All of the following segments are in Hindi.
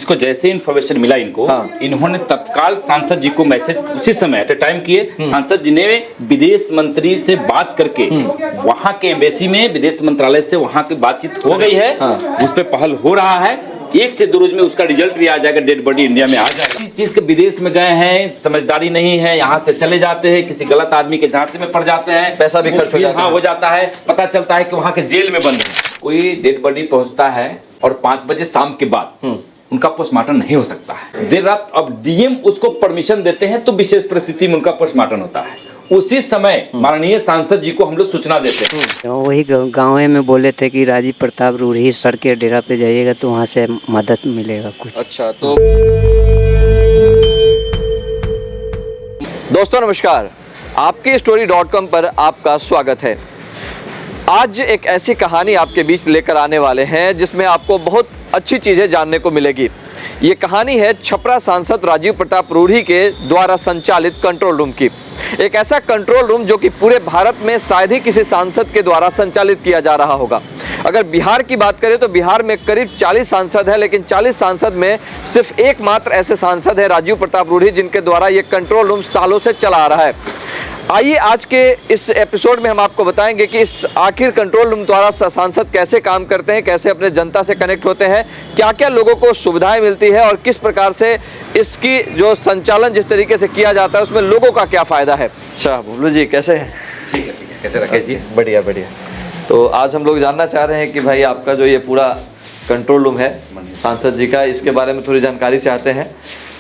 इसको जैसे इन्फॉर्मेशन मिला इनको, इन्होंने तत्काल सांसद जी को मैसेज उसी समय एट टाइम किए। सांसद जी ने विदेश मंत्री से बात करके वहां के एम्बेसी में विदेश मंत्रालय से वहां की बातचीत हो गई है, उस पर पहल हो रहा है। 1 से 2 रोज में उसका रिजल्ट भी आ जाएगा, डेड बॉडी इंडिया में आ जाएगा। इस चीज के विदेश में गए हैं, समझदारी नहीं है, यहाँ से चले जाते हैं, किसी गलत आदमी के झांसे में पड़ जाते हैं, पैसा भी खर्च हो जाता है, पता चलता है कि वहाँ के जेल में बंद है। कोई डेड बॉडी पहुंचता है और 5 बजे शाम के बाद उनका पोस्टमार्टम नहीं हो सकता है। देर रात अब डीएम उसको परमिशन देते हैं तो विशेष परिस्थिति में उनका पोस्टमार्टम होता है। उसी समय माननीय सांसद जी को हम लोग सूचना देते हैं। वही गाँव में बोले थे कि राजीव प्रताप रूढ़ी सर के डेरा पे जाइएगा तो वहाँ से मदद मिलेगा कुछ। अच्छा, तो दोस्तों नमस्कार, आपके story.com पर आपका स्वागत है। आज एक ऐसी कहानी आपके बीच लेकर आने वाले हैं जिसमें आपको बहुत अच्छी चीज़ें जानने को मिलेगी। ये कहानी है छपरा सांसद राजीव प्रताप रूढ़ी के द्वारा संचालित कंट्रोल रूम की। एक ऐसा कंट्रोल रूम जो कि पूरे भारत में शायद ही किसी सांसद के द्वारा संचालित किया जा रहा होगा। अगर बिहार की बात करें तो बिहार में करीब 40 सांसद है, लेकिन 40 सांसद में सिर्फ एकमात्र ऐसे सांसद है राजीव प्रताप रूढ़ी जिनके द्वारा ये कंट्रोल रूम सालों से चला आ रहा है। आइए आज के इस एपिसोड में हम आपको बताएंगे कि इस आखिर कंट्रोल रूम द्वारा सांसद कैसे काम करते हैं, कैसे अपने जनता से कनेक्ट होते हैं, क्या क्या लोगों को सुविधाएं मिलती है और किस प्रकार से इसकी जो संचालन जिस तरीके से किया जाता है उसमें लोगों का क्या फ़ायदा है। अच्छा बबलू जी कैसे हैं? ठीक है, कैसे रखे जी? बढ़िया बढ़िया। तो आज हम लोग जानना चाह रहे हैं कि भाई आपका जो ये पूरा कंट्रोल रूम है सांसद जी का, इसके बारे में थोड़ी जानकारी चाहते हैं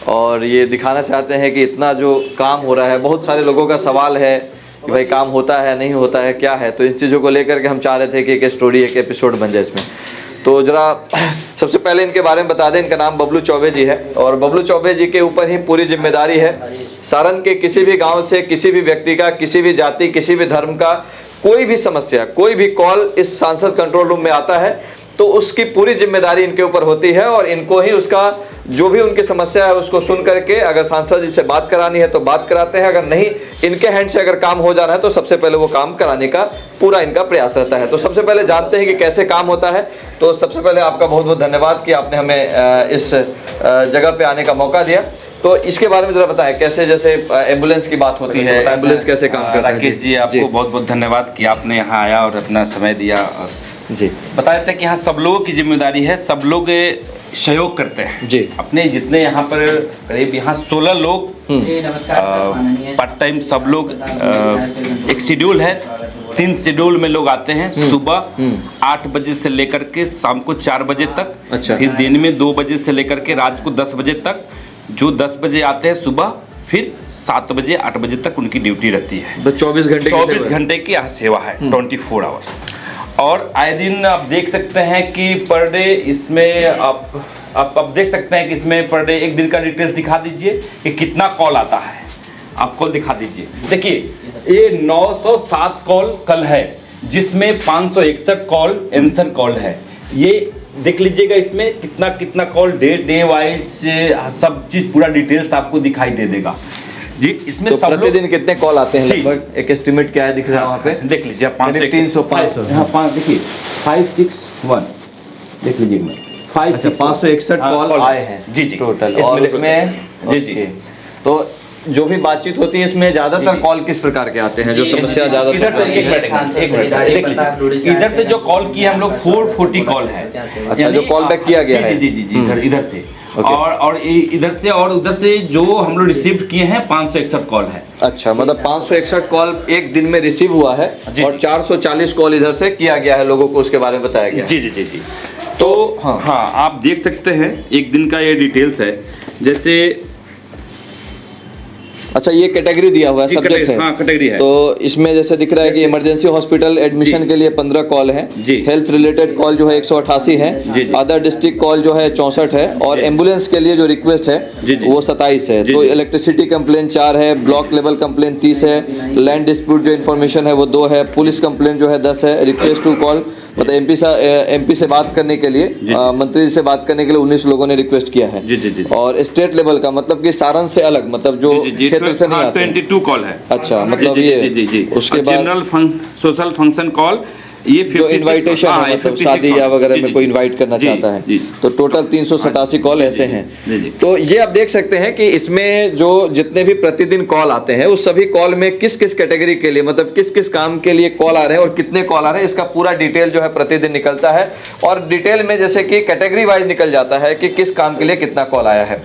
और ये दिखाना चाहते हैं कि इतना जो काम हो रहा है, बहुत सारे लोगों का सवाल है कि भाई काम होता है नहीं होता है क्या है, तो इस चीज़ों को लेकर के हम चाह रहे थे कि एक स्टोरी एक एपिसोड बन जाए इसमें। तो जरा सबसे पहले इनके बारे में बता दें। इनका नाम बबलू चौबे जी है और बबलू चौबे जी के ऊपर ही पूरी जिम्मेदारी है। सारण के किसी भी गाँव से किसी भी व्यक्ति का, किसी भी जाति, किसी भी धर्म का कोई भी समस्या, कोई भी कॉल इस सांसद कंट्रोल रूम में आता है तो उसकी पूरी जिम्मेदारी इनके ऊपर होती है और इनको ही उसका जो भी उनकी समस्या है उसको सुन करके अगर सांसद जी से बात करानी है तो बात कराते हैं, अगर नहीं इनके हैंड से अगर काम हो जा रहा है तो सबसे पहले वो काम कराने का पूरा इनका प्रयास रहता है। तो सबसे पहले जानते हैं कि कैसे काम होता है। तो सबसे पहले आपका बहुत बहुत धन्यवाद कि आपने हमें इस जगह पे आने का मौका दिया। तो इसके बारे में जरा बताएं, कैसे जैसे एम्बुलेंस की बात होती है, एम्बुलेंस कैसे काम करता है? राकेश जी आपको बहुत बहुत धन्यवाद कि आपने यहाँ आया और अपना समय दिया और जी बताया था कि यहाँ सब लोगों की जिम्मेदारी है, सब लोग सहयोग करते हैं जी। अपने जितने यहाँ पर करीब यहाँ 16 लोग पार्ट टाइम सब लोग एक शेड्यूल है, 3 शेड्यूल में लोग आते हैं। सुबह 8 बजे से लेकर के शाम को 4 बजे तक। अच्छा। फिर दिन में 2 बजे से लेकर के रात को 10 बजे तक। जो 10 बजे आते हैं सुबह, फिर 7 बजे 8 बजे तक उनकी ड्यूटी रहती है। तो 24 घंटे की यहाँ सेवा है, 24 आवर्स। और आए दिन आप देख सकते हैं कि पर डे इसमें आप देख सकते हैं कि इसमें पर डे एक दिन का डिटेल्स दिखा दीजिए कि कितना कॉल आता है। आप कॉल दिखा दीजिए। देखिए ये 907 कॉल कल है जिसमें 561 कॉल आंसर कॉल है। ये देख लीजिएगा इसमें कितना कॉल डे वाइज सब चीज पूरा डिटेल्स आपको दिखाई दे देगा जी। इसमें तो प्रतिदिन कितने कॉल आते हैं लगभग, एक एस्टिमेट क्या है दिख रहा है वहाँ पे? देख लीजिए 500 300 500 देखिए 561 देख लीजिए में 561 कॉल आए हैं जी जी टोटल। इसमें जी जी। तो जो भी बातचीत होती है इसमें ज्यादातर कॉल किस प्रकार के आते हैं, जो समस्या ज्यादा? इधर से जो कॉल किए हम लोग 440 कॉल है। अच्छा, जो कॉल बैक किया गया है जी जी जी इधर से और इधर से और उधर से जो हम लोग रिसीव किए हैं 561 कॉल है। अच्छा, मतलब 561 कॉल एक दिन में रिसीव हुआ है और 440 कॉल इधर से किया गया है, लोगों को उसके बारे में बताया गया। जी जी जी जी। तो हाँ आप देख सकते हैं एक दिन का ये डिटेल्स है। जैसे अच्छा, ये कैटेगरी दिया हुआ है, सब्जेक्ट है। हाँ, कैटेगरी है। तो इसमें जैसे दिख रहा है कि इमरजेंसी हॉस्पिटल एडमिशन के लिए 15 कॉल है, हेल्थ रिलेटेड कॉल जो है 188 है, अदर डिस्ट्रिक्ट कॉल जो है 64 है और एम्बुलेंस के लिए जो रिक्वेस्ट है वो 27 है। तो इलेक्ट्रिसिटी कंप्लेन 4 है, ब्लॉक लेवल कंप्लेन 30 है, लैंड डिस्प्यूट जो इन्फॉर्मेशन है वो 2 है, पुलिस कंप्लेन जो है 10 है, रिक्वेस्ट टू कॉल मतलब एमपी से बात करने के लिए, मंत्री से बात करने के लिए 19 लोगों ने रिक्वेस्ट किया है। जी जी जी। और स्टेट लेवल का मतलब कि सारण से अलग, मतलब जो क्षेत्र से नहीं आते, 22 कॉल है। अच्छा, मतलब ये जी जी जी। उसके बाद जनरल सोशल फंक्शन कॉल ये जो 56 इनविटेशन हाँ, है, मतलब 56 शादी या वगैरह जी, में जी, कोई इनवाइट करना जी, चाहता है, जी। तो टोटल 387 कॉल ऐसे हैं। जी, जी। तो ये आप देख सकते हैं कि इसमें जो जितने भी प्रतिदिन कॉल आते हैं उस सभी कॉल में किस किस कैटेगरी के लिए, मतलब किस किस काम के लिए कॉल आ रहे हैं और कितने कॉल आ रहे हैं, इसका पूरा डिटेल जो है प्रतिदिन निकलता है। और डिटेल में जैसे कि कैटेगरी वाइज निकल जाता है कि किस काम के लिए कितना कॉल आया है।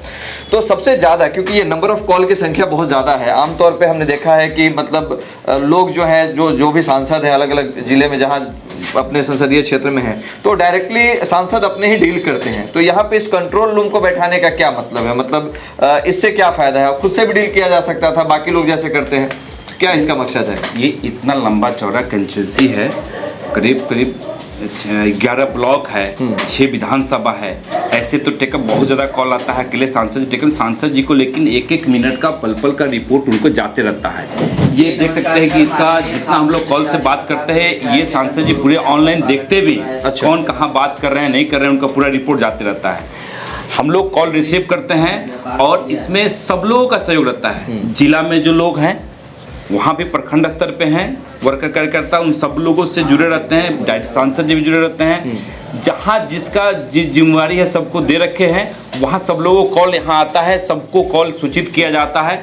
तो सबसे ज़्यादा, क्योंकि ये नंबर ऑफ कॉल की संख्या बहुत ज़्यादा है, आमतौर पे हमने देखा है कि मतलब लोग जो है जो भी सांसद हैं अलग अलग जिले में जहाँ अपने संसदीय क्षेत्र में हैं, तो डायरेक्टली सांसद अपने ही डील करते हैं। तो यहाँ पे इस कंट्रोल रूम को बैठाने का क्या मतलब है, मतलब इससे क्या फ़ायदा है? खुद से भी डील किया जा सकता था बाकी लोग जैसे करते हैं, क्या इसका मकसद है? ये इतना लंबा चौड़ा कंस्टिट्यूंसी है, करीब करीब 11 ब्लॉक है, 6 विधानसभा है, ऐसे तो टेकअप बहुत ज़्यादा कॉल आता है अकेले सांसद जी को, लेकिन एक एक मिनट का पल पल का रिपोर्ट उनको जाते रहता है। ये देख सकते हैं कि इसका जितना हम लोग कॉल से बात करते हैं, ये सांसद जी पूरे ऑनलाइन देखते भी कौन कहाँ बात कर रहे हैं नहीं कर रहे हैं, उनका पूरा रिपोर्ट जाते रहता है। हम लोग कॉल रिसीव करते हैं और इसमें सब लोगों का सहयोग रहता है। जिला में जो लोग हैं वहाँ भी प्रखंड स्तर पे हैं वर्कर कार्यकर्ता, उन सब लोगों से जुड़े रहते हैं, सांसद जी भी जुड़े रहते हैं। जहाँ जिसका जिस जिम्मेवारी है सबको दे रखे हैं, वहाँ सब लोगों को कॉल यहाँ आता है, सबको कॉल सूचित किया जाता है।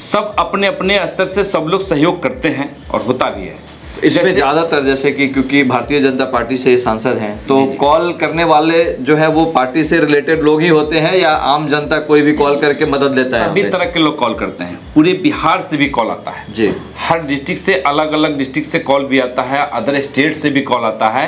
सब अपने अपने स्तर से सब लोग सहयोग करते हैं और होता भी है। इसमें ज़्यादातर जैसे कि क्योंकि भारतीय जनता पार्टी से सांसद हैं, तो कॉल करने वाले जो है वो पार्टी से रिलेटेड लोग ही होते हैं या आम जनता कोई भी कॉल करके मदद लेता है? सभी तरह के लोग कॉल करते हैं, पूरे बिहार से भी कॉल आता है जी। हर डिस्ट्रिक्ट से, अलग अलग डिस्ट्रिक्ट से कॉल भी आता है, अदर स्टेट से भी कॉल आता है।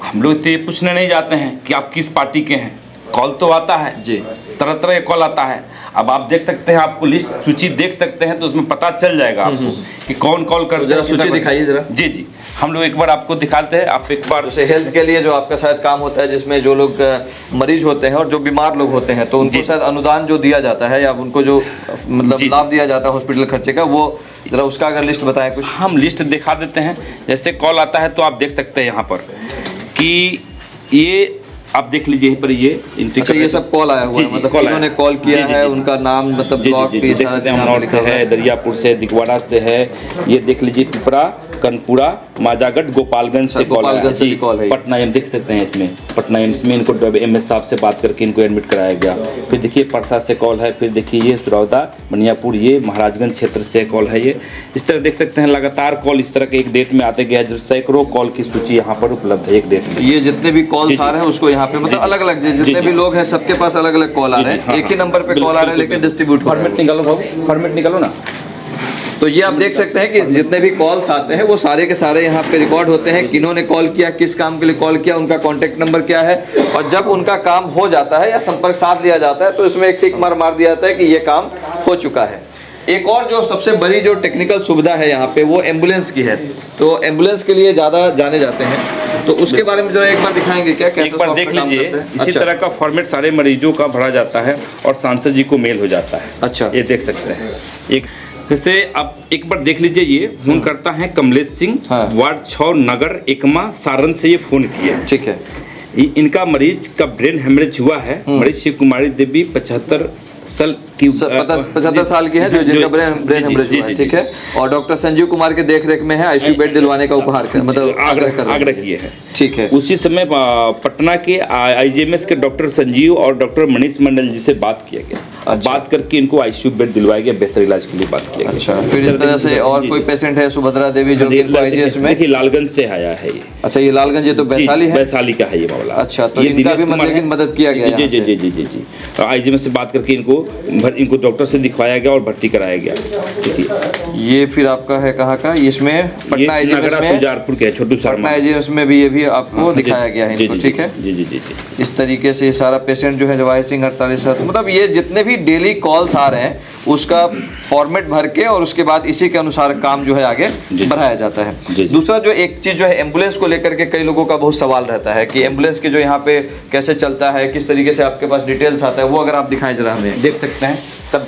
हम लोग तो ये पूछने नहीं जाते हैं कि आप किस पार्टी के हैं, कॉल तो आता है जी, तरह तरह के कॉल आता है। अब आप देख सकते हैं, आपको लिस्ट सूची देख सकते हैं तो उसमें पता चल जाएगा आपको कि कौन कॉल कर। जरा सूची दिखाइए जरा। जी जी, हम लोग एक बार आपको दिखाते हैं। आप एक बार जैसे हेल्थ के लिए जो आपका शायद काम होता है, जिसमें जो लोग मरीज होते हैं और जो बीमार लोग होते हैं, तो उनको शायद अनुदान जो दिया जाता है या उनको जो मतलब लाभ दिया जाता है हॉस्पिटल खर्चे का, वो जरा उसका अगर लिस्ट बताएं कुछ। हम लिस्ट दिखा देते हैं। जैसे कॉल आता है तो आप देख सकते हैं यहाँ पर कि ये आप देख लीजिए यहीं पर ये एंट्री। अच्छा, ये सब कॉल आया हुआ है, मतलब इन्होंने कॉल किया है, उनका नाम मतलब ब्लॉक पे सारा नॉर्थ से है, दरियापुर से, दिगवाड़ा से है, ये देख लीजिए पिपरा, कनपुरा, माजागढ़, गोपालगंज से कॉल है। पटना एम्स देख सकते हैं, इसमें पटना एम्स में इनको एमएस साहब से बात करके इनको एडमिट कराया गया। फिर देखिए परसा से कॉल है, फिर देखिए ये सुरौदा, बनियापुर, ये महाराजगंज क्षेत्र से कॉल है। ये इस तरह देख सकते हैं लगातार कॉल इस तरह के एक डेट में आते गया, जो सैकड़ों कॉल की सूची यहाँ पर उपलब्ध है एक डेट में। ये जितने भी कॉल्स आ रहे हैं उसको यहाँ पे मतलब अलग अलग जितने भी लोग हैं सबके पास अलग अलग कॉल आ रहे हैं, एक ही नंबर पे कॉल आ रहे हैं लेकिन डिस्ट्रीब्यूट। फॉर्मेट निकालो भाई, फॉर्मेट निकालो ना। तो ये आप देख सकते हैं कि जितने भी कॉल्स आते हैं वो सारे के सारे यहाँ पे रिकॉर्ड होते हैं, किन्होंने कॉल किया, किस काम के लिए कॉल किया, उनका कॉन्टेक्ट नंबर क्या है, और जब उनका काम हो जाता है या संपर्क साध लिया जाता है तो इसमें एक टिक मार दिया जाता है कि ये काम हो चुका है। एक और जो सबसे बड़ी जो टेक्निकल सुविधा है यहाँ पे वो एम्बुलेंस की है। तो एम्बुलेंस के लिए ज़्यादा जाने जाते हैं, तो उसके बारे में जरा एक बार दिखाएंगे क्या, कैसे एक बार देख लीजिए। इसी तरह का फॉर्मेट सारे मरीजों का भरा जाता है और सांसद जी को मेल हो जाता है। अच्छा, ये देख सकते हैं। एक जैसे आप एक बार देख लीजिए, ये फोन करता है कमलेश सिंह, वार्ड 6 नगर एकमा सारण से ये फोन किया। ठीक है। इनका मरीज का ब्रेन हेमरेज हुआ है। मरीज शिव कुमारी देवी 75 साल की 75 साल की है जो जिनका ब्रेन हेमरेज हुआ है। ठीक है। और डॉक्टर संजीव कुमार के देख रेख में है, आईसीयू बेड दिलवाने का उपहार मतलब आग्रह किए हैं। ठीक है। उसी समय पटना के आईजीएमएस के डॉक्टर संजीव और डॉक्टर मनीष मंडल जी से बात किया गया। अच्छा। बात करके इनको आईसीयू बेड दिलवाया गया, बेहतर इलाज के लिए बात किया गया। अच्छा, फिर इस तरह से और कोई पेशेंट है सुभद्रा देवी जो आईजीएस में, देखिए लालगंज से आया है ये। अच्छा, ये लालगंज, ये तो वैशाली है, वैशाली का है ये मामला। अच्छा, तो इनका भी मदद किया गया। जी जी जी जी जी जी। आईजीएमएस से बात करके इनको डॉक्टर से दिखवाया गया और भर्ती कराया गया। ये फिर आपका है कहाँ का, इसमें पटना आईजीएमएस में, तुजारपुर के छोटू पटना आईजीएमएस में भी ये भी आपको दिखाया गया है इनको। ठीक है। जी जी जी। इस तरीके से सारा पेशेंट जो है जवाहिर सिंह 48 मतलब ये जितने भी डेली कॉल्स आ रहे हैं उसका फॉर्मेट भर के और उसके बाद इसी के अनुसार काम जो है आगे बढ़ाया जाता है। दूसरा जो एक चीज जो है एम्बुलेंस को लेकर के कई लोगों का बहुत सवाल रहता है कि एम्बुलेंस के जो यहाँ पे कैसे चलता है, किस तरीके से आपके पास डिटेल्स आता है, वो अगर आप दिखाएं जरा हमें। देख सकते हैं सब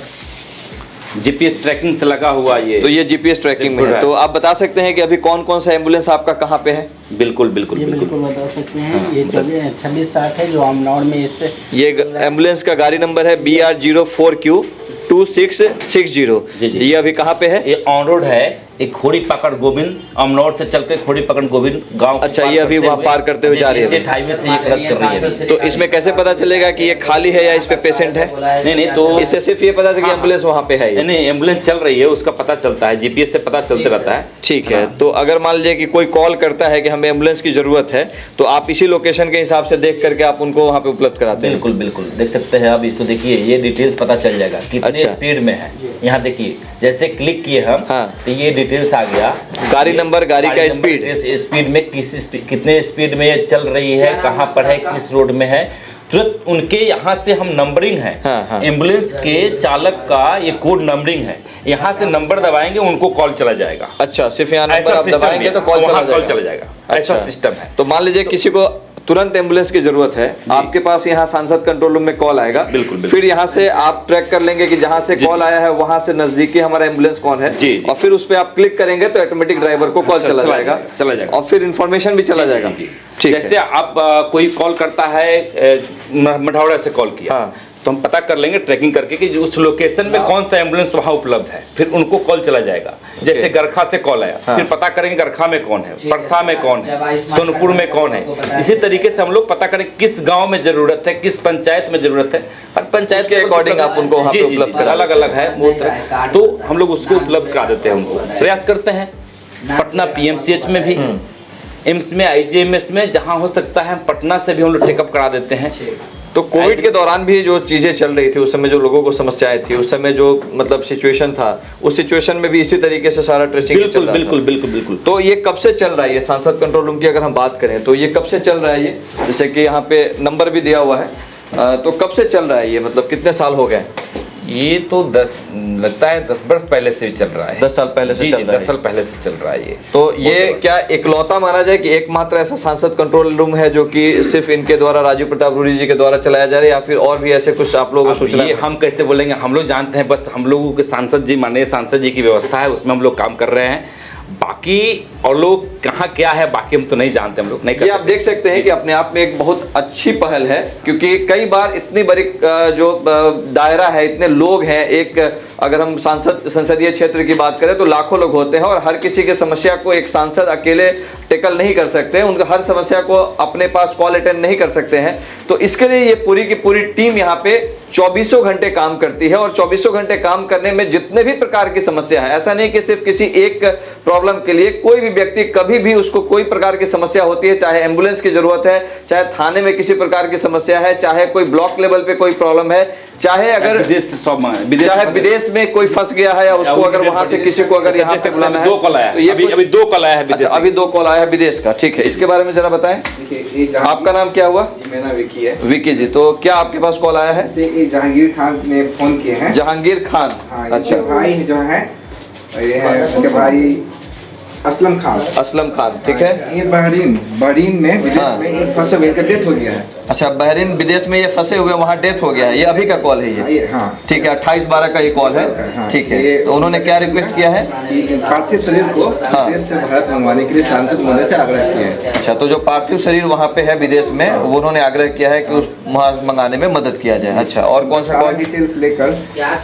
जीपीएस ट्रैकिंग से लगा हुआ ये। तो ये जीपीएस ट्रैकिंग में है। तो आप बता सकते हैं कि अभी कौन कौन सा एम्बुलेंस आपका कहाँ पे है? बिल्कुल बिल्कुल बिल्कुल बता सकते हैं। ये 2660 है जो आमनौर में इस पे ये एम्बुलेंस का गाड़ी नंबर है BR04Q 2660। ये अभी कहाँ पे है? ये ऑन रोड है, एक खोड़ी पकड़ गोविंद अमनौर से चल के खोड़ी पकड़ गोविंद गांव अच्छा, ये अभी वहाँ पार करते हुए जा रही है। स्टेट हाईवे से ये क्रॉस कर रही है। तो इसमें कैसे पता चलेगा कि ये खाली है या इस पे पेशेंट है? नहीं तो इससे सिर्फ ये पता चलेगा कि एम्बुलेंस वहाँ पे है। नहीं, एम्बुलेंस चल रही है उसका पता चलता है, जीपीएस से पता चलते रहता है। ठीक है, तो अगर मान लीजिए कि कोई कॉल करता है कि हमें एम्बुलेंस की जरूरत है, तो आप इसी लोकेशन के हिसाब से देख करके आप उनको वहाँ पे उपलब्ध कराते हैं? बिल्कुल बिल्कुल, देख सकते हैं आप इसको, देखिए ये डिटेल्स पता चल जाएगा कितने अच्छा। स्पीड में है। यहाँ देखिए जैसे क्लिक किए हम, हाँ। तो ये डिटेल्स आ गया, गाड़ी नंबर, गाड़ी का स्पीड, स्पीड में कितने स्पीड में ये चल रही है, कहाँ पर है, किस रोड में है, तुरंत उनके यहाँ से हम नंबरिंग है। हाँ। एम्बुलेंस के चालक का ये कोड नंबरिंग है, यहाँ से नंबर दबाएंगे उनको कॉल चला जाएगा। अच्छा, सिर्फ यहाँ नंबर ऐसा आप दबाएंगे तो कॉल चला जाएगा, ऐसा सिस्टम है। तो मान लीजिए किसी को तुरंत एम्बुलेंस की जरूरत है, आपके पास यहाँ सांसद कंट्रोल रूम में कॉल आएगा। बिल्कुल। फिर यहाँ से आप ट्रैक कर लेंगे कि जहाँ से कॉल आया है वहां से नजदीकी हमारा एम्बुलेंस कौन है जी। और फिर उस पर आप क्लिक करेंगे तो ऑटोमेटिक ड्राइवर को कॉल चला जाएगा और फिर इन्फॉर्मेशन भी चला जाएगा। ठीक है। जैसे आप कोई कॉल करता है, मढ़ौरा से कॉल किया, हाँ। तो हम पता कर लेंगे ट्रैकिंग करके कि उस लोकेशन में कौन सा एम्बुलेंस वहाँ उपलब्ध है, फिर उनको कॉल चला जाएगा। जैसे गरखा से कॉल आया, हाँ। फिर पता करेंगे गरखा में कौन है, परसा में कौन है, सोनपुर में कौन है। इसी तरीके से हम लोग पता करें किस गांव में जरूरत है, किस पंचायत में जरूरत है। हर पंचायत के अकॉर्डिंग आप उनको वहाँ पे उपलब्ध करा, अलग अलग है वो तरह, तो हम लोग उसको उपलब्ध करा देते हैं। उनको प्रयास करते हैं पटना पीएमसीएच में भी, एम्स में, आईजीएमएस में, जहां हो सकता है पटना से भी हम लोग टेकअप करा देते हैं। तो कोविड के दौरान भी जो चीजें चल रही थी उस समय, जो लोगों को समस्याएं थी उस समय, जो मतलब सिचुएशन था, उस सिचुएशन में भी इसी तरीके से सारा ट्रेसिंग चल रहा था। बिल्कुल। तो ये कब से चल रहा है, ये सांसद कंट्रोल रूम की अगर हम बात करें तो ये कब से चल रहा है? ये जैसे कि यहाँ पे नंबर भी दिया हुआ है, तो कब से चल रहा है ये, मतलब कितने साल हो गए? ये तो 10 लगता है 10 वर्ष पहले से चल रहा है। 10 साल पहले से चल रहा है। 10 साल पहले से चल रहा है ये। तो ये क्या इकलौता माना जाए कि एकमात्र ऐसा सांसद कंट्रोल रूम है जो कि सिर्फ इनके द्वारा, राजीव प्रताप रूढ़ी जी के द्वारा चलाया जा रहा है, या फिर और भी ऐसे कुछ आप लोगों को सूचना? ये हम कैसे बोलेंगे, हम लोग जानते हैं, बस हम लोगों के सांसद जी, माननीय सांसद जी की व्यवस्था है, उसमें हम लोग काम कर रहे हैं। बाकी और लोग कहाँ क्या है बाकी हम तो नहीं जानते, हम लोग नहीं कर ये आप देख सकते हैं कि अपने आप में एक बहुत अच्छी पहल है, क्योंकि कई बार इतनी बड़ी जो दायरा है, इतने लोग हैं, एक अगर हम संसदीय क्षेत्र की बात करें तो लाखों लोग होते हैं और हर किसी की समस्या को एक सांसद अकेले टेकल नहीं कर सकते, उनका हर समस्या को अपने पास कॉल अटेंड नहीं कर सकते हैं। तो इसके लिए ये पूरी की पूरी टीम यहाँ पे 24 घंटे काम करती है और 24 घंटे काम करने में जितने भी प्रकार की समस्या है, ऐसा नहीं कि सिर्फ किसी एक प्रॉब्लम के लिए, कोई भी व्यक्ति कभी भी उसको कोई प्रकार की समस्या होती है, चाहे एम्बुलेंस की जरूरत है, चाहे थाने में किसी प्रकार की समस्या है, चाहे कोई ब्लॉक लेवल पे कोई प्रॉब्लम है, चाहे अगर विदेश में कोई फंस गया है या उसको अगर वहां से किसी को अगर यहाँ पे बुलाना है, दो कॉल आया है, तो अभी 2 कॉल आया है, अभी 2 कॉल आया है विदेश का। ठीक है, इसके बारे में जरा बताएं। आपका नाम क्या हुआ? मेरा नाम विकी है। विकी जी, तो क्या आपके पास कॉल आया है? जहांगीर खान ने फोन किए हैं। जहांगीर खान, अच्छा, भाई जो है ये है उनके भाई असलम खान। असलम खान, ठीक है। ये बहरीन में विदेश में ये फंसे हुए, डेथ हो गया है। अच्छा, बहरीन विदेश में ये फंसे हुए, वहाँ डेथ हो गया है, ये अभी का कॉल है ये? हाँ, ठीक है, 28/12 का ये कॉल है। ठीक है, तो उन्होंने क्या रिक्वेस्ट किया है? पार्थिव शरीर को विदेश से भारत मंगवाने के लिए सांसद होने से आग्रह किया है। अच्छा, तो जो पार्थिव शरीर वहाँ पे है विदेश में, वो उन्होंने आग्रह किया है कि उस वहाँ मंगाने में मदद किया जाए। अच्छा, और कौन सा कॉल? डिटेल्स लेकर।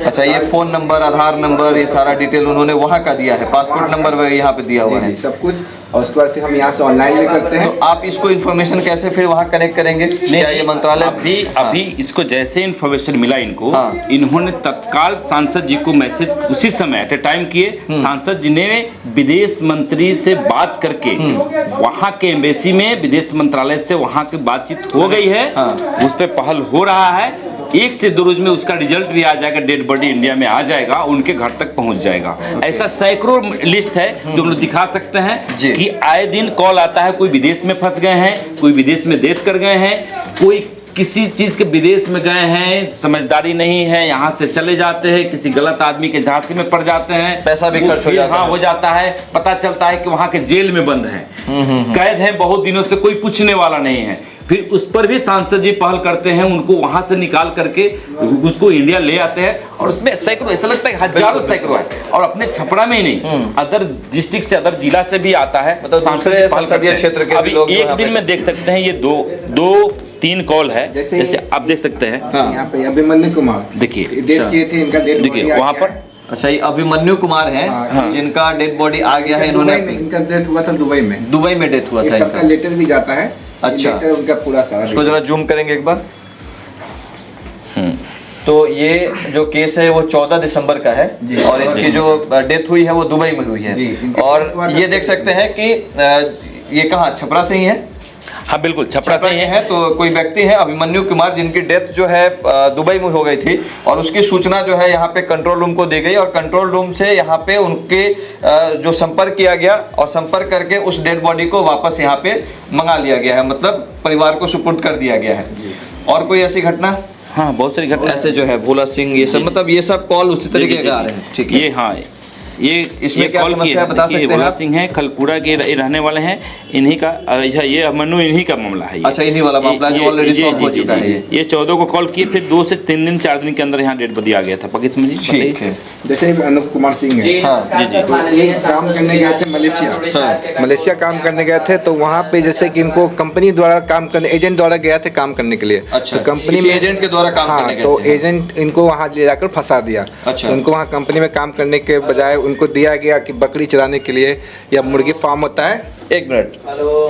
अच्छा, ये फोन नंबर, आधार नंबर, ये सारा डिटेल उन्होंने वहाँ का दिया है, पासपोर्ट नंबर यहाँ पे दिया हुआ है, सब कुछ। और उसके बाद फिर हम यहाँ से ऑनलाइन में करते हैं। तो आप इसको इन्फॉर्मेशन कैसे फिर वहाँ कनेक्ट करेंगे? क्या ये मंत्रालय अभी इसको जैसे इन्फॉर्मेशन मिला इनको, हाँ। इन्होंने तत्काल सांसद जी को मैसेज उसी समय एट ए टाइम किए। सांसद जी ने विदेश मंत्री से बात करके वहाँ के एम्बेसी में विदेश मंत्रालय से वहाँ की बातचीत हो गई है, हाँ। उस पर पहल हो रहा है। 1 से 2 रोज में उसका रिजल्ट भी आ जाएगा, डेड बॉडी इंडिया में आ जाएगा, उनके घर तक पहुंच जाएगा। ऐसा सैकड़ों लिस्ट है जो हम लोग दिखा सकते हैं कि आए दिन कॉल आता है, कोई विदेश में फंस गए हैं, कोई विदेश में डेथ कर गए हैं, कोई किसी चीज के विदेश में गए हैं, समझदारी नहीं है, यहाँ से चले जाते हैं, किसी गलत आदमी के झांसे में पड़ जाते हैं, पैसा भी खर्च हो जाता है। हो जाता है, पता चलता है कि वहाँ के जेल में बंद हैं, कैद हैं बहुत दिनों से, कोई पूछने वाला नहीं है। फिर उस पर भी सांसद जी पहल करते हैं, उनको वहां से निकाल करके उसको इंडिया ले आते हैं और उसमें सैकड़ों, ऐसा लगता है हजारों सैकड़ों है। और अपने छपरा में ही नहीं, अदर डिस्ट्रिक्ट से, अदर जिला से भी आता है, मतलब दूसरे संसदीय क्षेत्र के अभी लोग एक दिन में देख सकते हैं ये 2-3 कॉल है। जैसे आप देख सकते हैं यहाँ पे अभिमन्यु कुमार देखिए, डेट किए थे, इनका डेट देखिए वहाँ पर अच्छा, ये अभिमन्यु कुमार हैं, हाँ। जिनका डेड बॉडी आ गया है। दुबई इन्होंने में इनका डेथ हुआ था, दुबई में डेथ हुआ ये था सबका इनका। लेटर भी जाता है। अच्छा। लेटर उनका पूरा सारा इसको जरा जूम करेंगे एक बार। हम्म। तो ये जो केस है वो 14 दिसंबर का है जी। और इनकी जो डेथ हुई है वो दुबई में हुई है। जी, इनकी और डेथ हुआ था ये देख सकते हैं कि ये कहाँ, छपरा से ही है। हाँ बिल्कुल, छपरा से ही है। तो कोई व्यक्ति है अभिमन्यु कुमार, जिनकी डेथ जो है दुबई में हो गई थी और उसकी सूचना जो है यहाँ पे कंट्रोल रूम को दी गई और कंट्रोल रूम से यहाँ पे उनके जो संपर्क किया गया और संपर्क करके उस डेड बॉडी को वापस यहाँ पे मंगा लिया गया है, मतलब परिवार को सुपुर्द कर दिया गया है। और कोई ऐसी घटना? हाँ, बहुत सारी घटना ऐसे जो है भोला सिंह, ये सब मतलब ये सब कॉल उसी तरीके का आ रहे हैं। ठीक है, ये हाँ, ये इसमें क्या कॉल समस्या है बता सकते हैं भोला आप? सिंह है, खलपुरा के रहने वाले हैं। इन्हीं का ये अभिमन्यु इन्हीं का मामला है। अच्छा, इन्हीं वाला मामला जो ऑलरेडी सॉल्व हो चुका है। ये 14 को कॉल किए, फिर 2 से 3 दिन 4 दिन के अंदर यहाँ डेड बॉडी आ गया था। पाकिस्तान में जी, ठीक है। जैसे अनूप कुमार सिंह है, हाँ, जी। तो ये काम करने गए थे मलेशिया। मलेशिया काम करने गए थे, तो वहाँ पे जैसे कि इनको कंपनी द्वारा काम करने, एजेंट द्वारा गया थे काम करने के लिए। अच्छा, तो कंपनी इसी में एजेंट के द्वारा काम करने हाँ, गए तो थे। एजेंट इनको वहाँ ले जाकर फंसा दिया। अच्छा। तो उनको वहाँ कंपनी में काम करने के बजाय उनको दिया गया कि बकरी चराने के लिए, या मुर्गी फार्म होता है। एक मिनट,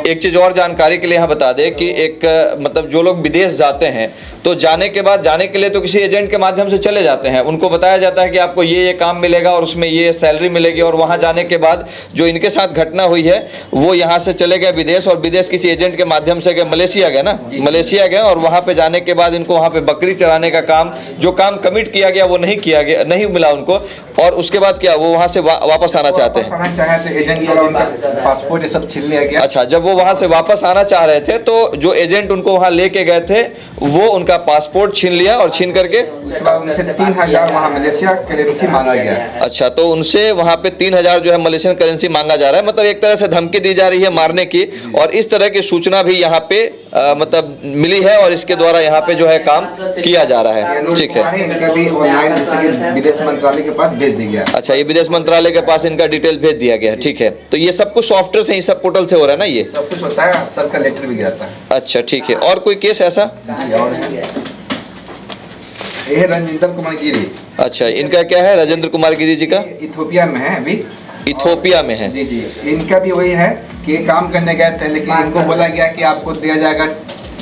एक चीज और जानकारी के लिए यहाँ बता दें कि एक मतलब जो लोग विदेश जाते हैं तो जाने के बाद, जाने के लिए तो किसी एजेंट के माध्यम से चले जाते हैं, उनको बताया जाता है कि आपको ये काम मिलेगा और उसमें ये सैलरी मिलेगी, और वहाँ जाने के बाद जो इनके साथ घटना हुई है वो यहाँ से चले गए विदेश, और विदेश किसी एजेंट के माध्यम से गए, मलेशिया गए ना, मलेशिया गए, और वहाँ पे जाने के बाद इनको वहाँ पे बकरी चराने का काम, जो काम कमिट किया गया वो नहीं किया गया, नहीं मिला उनको, और उसके बाद क्या वो वहाँ से वापस आना चाहते हैं। वापस आना चाहे तो एजेंट द्वारा उनका पासपोर्ट ये सब छीन लिया गया। अच्छा, जब वो वहां से वापस आना चाह रहे थे तो जो एजेंट उनको वहां लेके गए थे वो उनका पासपोर्ट छीन लिया, और छीन करके उसके बाद उनसे 3000 वहाँ मलेशिया करेंसी मांगा गया। अच्छा, तो उनसे वहां पे 3000 जो है मलेशियन करेंसी मांगा जा रहा है, मतलब एक तरह से धमकी दी जा रही है मारने की, और इस तरह की सूचना भी यहाँ पे मतलब मिली है, और इसके द्वारा यहाँ पे जो है काम किया जा रहा है। ठीक है, इनका भी ऑनलाइन जैसे कि विदेश मंत्रालय के पास भेज दिया गया। अच्छा, ये विदेश मंत्रालय के पास इनका डिटेल भेज दिया गया है। ठीक है, तो ये सब कुछ सॉफ्टवेयर से ही, सब पोर्टल से हो रहा है ना ये? सब कुछ होता है, सर का लेटर भी गिराता है। अच्छा, ठीक है। और कोई केस ऐसा? जी, और है। ये है रंजिंदर कुमार गिरी। अच्छा, इनका क्या है? राजेंद्र कुमार गिरी जी का ये इथोपिया में है अभी। इथोपिया में है। जी जी, इनका भी वही है कि काम करने गए थे, लेकिन इनको बोला गया कि आपको दिया जाएगा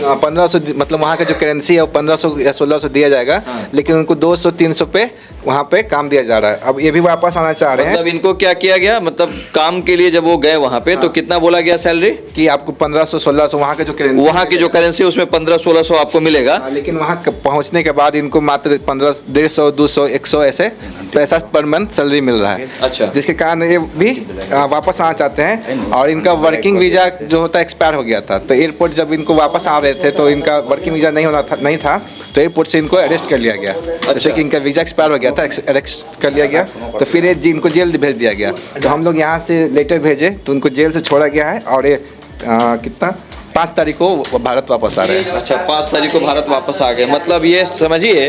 1500, मतलब वहाँ का जो करेंसी है वो 1500 या 1600 दिया जाएगा। हाँ। लेकिन उनको 200-300 पे वहाँ पे काम दिया जा रहा है। अब ये भी वापस आना चाह रहे हैं। मतलब इनको क्या किया गया, मतलब काम के लिए जब वो गए वहाँ पे तो कितना बोला गया सैलरी? कि आपको 1500-1600 वहाँ का जो करेंसी, वहाँ की जो करेंसी उसमें 1500-1600 आपको मिलेगा। लेकिन वहाँ पहुँचने के बाद इनको मात्र 1500, 200, 100 ऐसे पैसा पर मंथ सैलरी मिल रहा है। अच्छा, जिसके कारण ये भी वापस आना चाहते हैं, और इनका वर्किंग वीजा जो होता है एक्सपायर हो गया था। तो एयरपोर्ट जब इनको वापस आ रहे थे तो इनका वर्किंग वीजा नहीं था, तो एयरपोर्ट से इनको अरेस्ट कर लिया गया। जैसे कि इनका वीजा एक्सपायर हो गया था, अरेस्ट कर लिया गया, तो फिर ये इनको जेल भेज दिया गया। तो हम लोग यहाँ से लेटर भेजे तो उनको जेल से छोड़ा गया है, और ये कितना 5 तारीख को भारत वापस आ रहे हैं। अच्छा, 5 तारीख को भारत वापस आ गए। मतलब ये समझिए